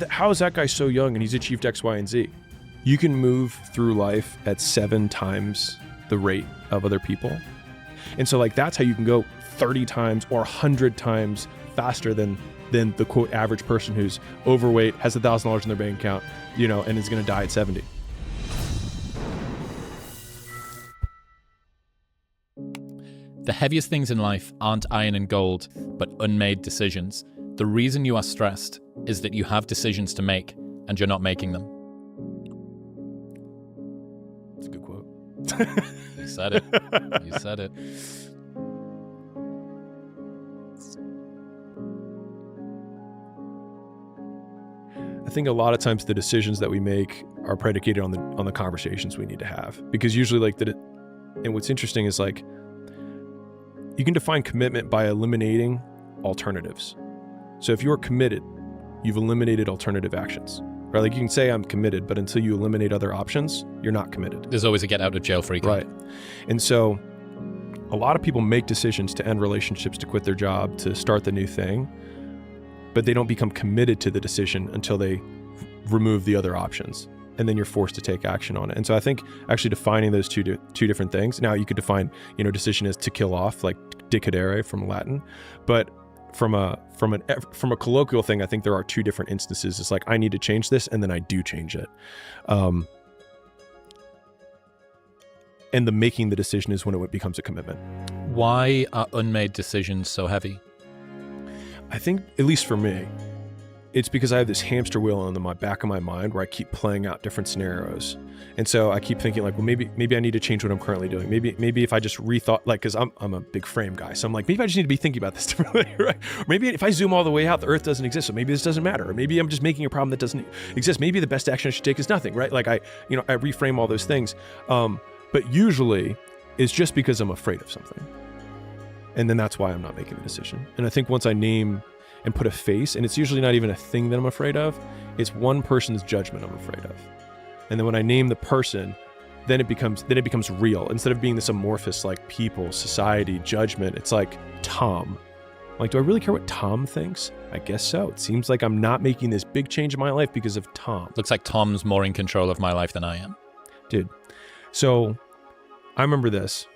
how is that guy so young and he's achieved X, Y, and Z? You can move through life at 7 times the rate of other people. And so like, that's how you can go 30 times or 100 times faster than the quote average person who's overweight, has $1,000 in their bank account, and is going to die at 70. The heaviest things in life aren't iron and gold, but unmade decisions. The reason you are stressed is that you have decisions to make and you're not making them. That's a good quote. You said it. You said it. I think a lot of times the decisions that we make are predicated on the conversations we need to have, because usually and what's interesting is like, you can define commitment by eliminating alternatives. So if you're committed, you've eliminated alternative actions, right? Like you can say I'm committed, but until you eliminate other options, you're not committed. There's always a get out of jail free card. Right. And so a lot of people make decisions to end relationships, to quit their job, to start the new thing, but they don't become committed to the decision until they remove the other options. And then you're forced to take action on it. And so I think actually defining those two different things. Now you could define, decision as to kill off, like decidere from Latin, but from a colloquial thing, I think there are 2 different instances. It's like, I need to change this, and then I do change it. And the making the decision is when it becomes a commitment. Why are unmade decisions so heavy? I think, at least for me, it's because I have this hamster wheel on the back of my mind where I keep playing out different scenarios. And so I keep thinking like, well, maybe I need to change what I'm currently doing. Maybe if I just rethought, like, cause I'm a big frame guy. So I'm like, maybe I just need to be thinking about this differently, right? Or maybe if I zoom all the way out, the earth doesn't exist. So maybe this doesn't matter. Or maybe I'm just making a problem that doesn't exist. Maybe the best action I should take is nothing, right? Like I reframe all those things. But usually it's just because I'm afraid of something. And then that's why I'm not making the decision. And I think once I name and put a face, and it's usually not even a thing that I'm afraid of, it's one person's judgment I'm afraid of. And then when I name the person, then it becomes real. Instead of being this amorphous, like people, society, judgment, it's like Tom. Like, do I really care what Tom thinks? I guess so. It seems like I'm not making this big change in my life because of Tom. Looks like Tom's more in control of my life than I am. Dude. So I remember this.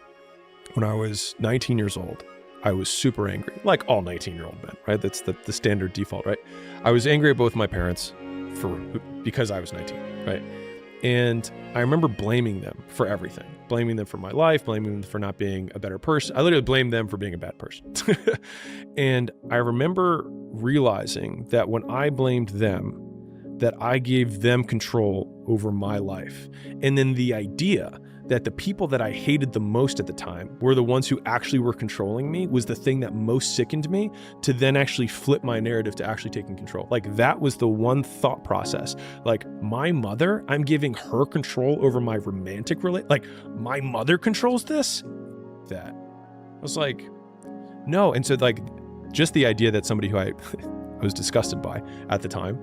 When I was 19 years old, I was super angry, like all 19-year-old men, right? That's the standard default, right? I was angry at both my parents because I was 19, right? And I remember blaming them for everything, blaming them for my life, blaming them for not being a better person. I literally blamed them for being a bad person. And I remember realizing that when I blamed them, that I gave them control over my life. And then the idea that the people that I hated the most at the time were the ones who actually were controlling me was the thing that most sickened me, to then actually flip my narrative to actually taking control. Like, that was the one thought process. Like, my mother, I'm giving her control over my romantic like my mother controls this? That. I was like, no. And so like, just the idea that somebody who I was disgusted by at the time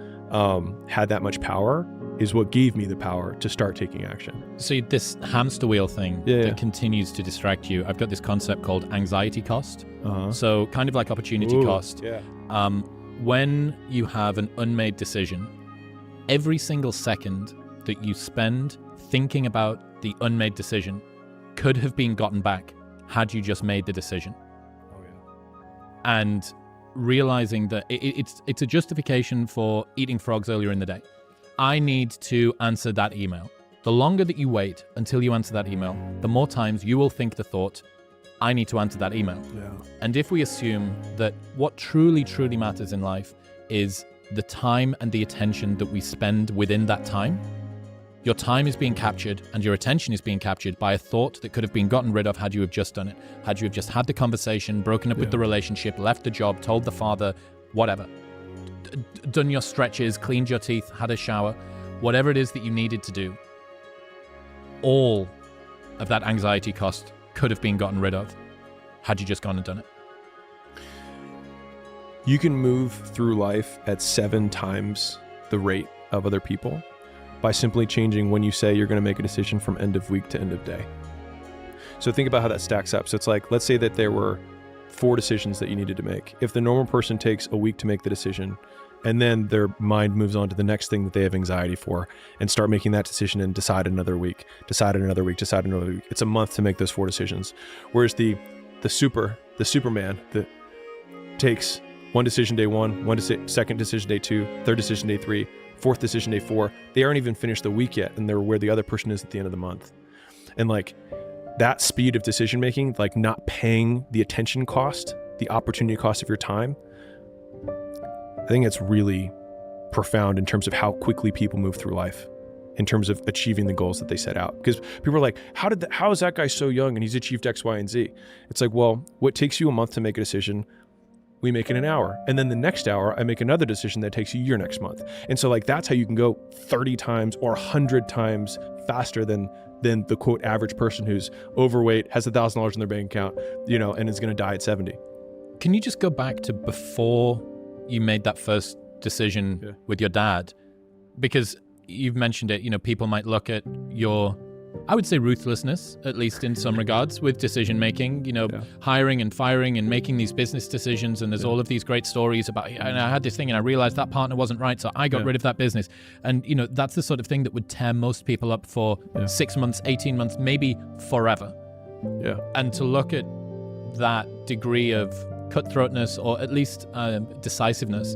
had that much power is what gave me the power to start taking action. So this hamster wheel thing that continues to distract you, I've got this concept called anxiety cost. So kind of like opportunity cost. Yeah. When you have an unmade decision, every single second that you spend thinking about the unmade decision could have been gotten back had you just made the decision. Oh yeah. And realizing that it's a justification for eating frogs earlier in the day. I need to answer that email. The longer that you wait until you answer that email, the more times you will think the thought, I need to answer that email. Yeah. And if we assume that what truly, truly matters in life is the time and the attention that we spend within that time, your time is being captured and your attention is being captured by a thought that could have been gotten rid of had you have just done it. Had you have just had the conversation, broken up with the relationship, left the job, told the father, whatever. Done your stretches, cleaned your teeth, had a shower, whatever it is that you needed to do, all of that anxiety cost could have been gotten rid of had you just gone and done it. You can move through life at 7 times the rate of other people by simply changing when you say you're going to make a decision from end of week to end of day. So think about how that stacks up. So it's like, let's say that there were 4 decisions that you needed to make. If the normal person takes a week to make the decision And then their mind moves on to the next thing that they have anxiety for and start making that decision and decide another week, decide another week, decide another week. It's a month to make those 4 decisions. Whereas the Superman that takes one decision day 1, second decision day 2, third decision day 3, fourth decision day 4, they aren't even finished the week yet, and they're where the other person is at the end of the month. And like that speed of decision making, like not paying the attention cost, the opportunity cost of your time, I think it's really profound in terms of how quickly people move through life, in terms of achieving the goals that they set out. Because people are like, how is that guy so young and he's achieved X, Y, and Z? It's like, well, what takes you a month to make a decision, we make in an hour. And then the next hour, I make another decision that takes you your next month. And so like, that's how you can go 30 times or 100 times faster than the quote average person who's overweight, has $1,000 in their bank account, and is going to die at 70. Can you just go back to before you made that first decision with your dad? Because you've mentioned it, people might look at your, I would say, ruthlessness, at least in some regards, with decision making, hiring and firing and making these business decisions. And there's all of these great stories about, and I had this thing and I realized that partner wasn't right, so I got rid of that business. And, that's the sort of thing that would tear most people up for 6 months, 18 months, maybe forever. Yeah. And to look at that degree of cutthroatness, or at least decisiveness,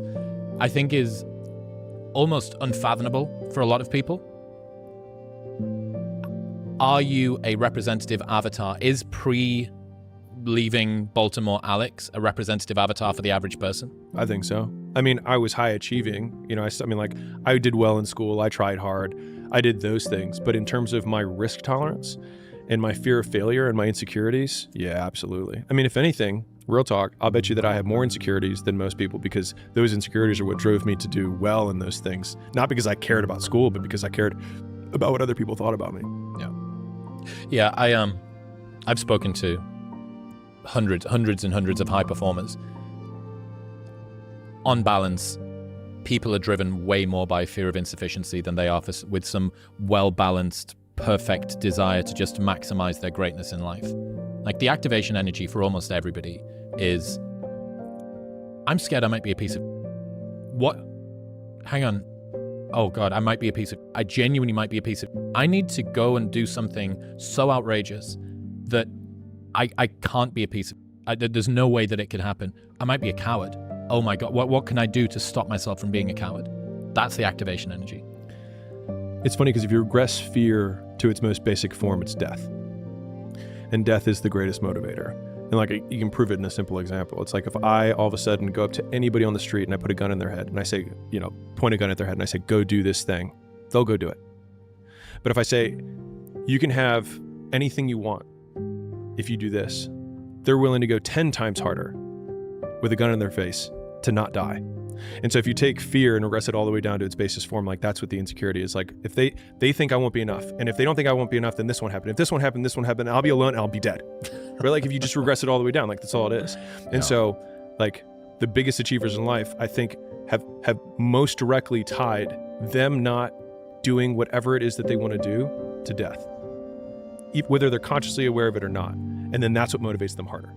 I think is almost unfathomable for a lot of people. Are you a representative avatar? Is pre-leaving Baltimore Alex a representative avatar for the average person? I think so. I mean, I was high achieving. I did well in school. I tried hard. I did those things. But in terms of my risk tolerance and my fear of failure and my insecurities, yeah, absolutely. I mean, if anything, real talk, I'll bet you that I have more insecurities than most people, because those insecurities are what drove me to do well in those things. Not because I cared about school, but because I cared about what other people thought about me. Yeah, I've spoken to hundreds and hundreds of high performers. On balance, people are driven way more by fear of insufficiency than they are with some well-balanced, perfect desire to just maximize their greatness in life. Like the activation energy for almost everybody is, I'm scared I might be a piece of what? Hang on. Oh God, I genuinely might be a piece of, I need to go and do something so outrageous that I can't be a piece of, there's no way that it could happen. I might be a coward. Oh my God, what can I do to stop myself from being a coward? That's the activation energy. It's funny because if you regress fear to its most basic form, it's death. And death is the greatest motivator. And like, you can prove it in a simple example. It's like if I all of a sudden go up to anybody on the street and I put a gun in their head and I say, point a gun at their head and I say, go do this thing, they'll go do it. But if I say, you can have anything you want if you do this, they're willing to go 10 times harder with a gun in their face to not die. And so if you take fear and regress it all the way down to its basis form, like that's what the insecurity is. Like if they think I won't be enough, and if they don't think I won't be enough, then this won't happen. If this won't happen, I'll be alone and I'll be dead. Right? Like if you just regress it all the way down, like that's all it is. And so like the biggest achievers in life, I think have most directly tied them not doing whatever it is that they want to do to death, whether they're consciously aware of it or not. And then that's what motivates them harder.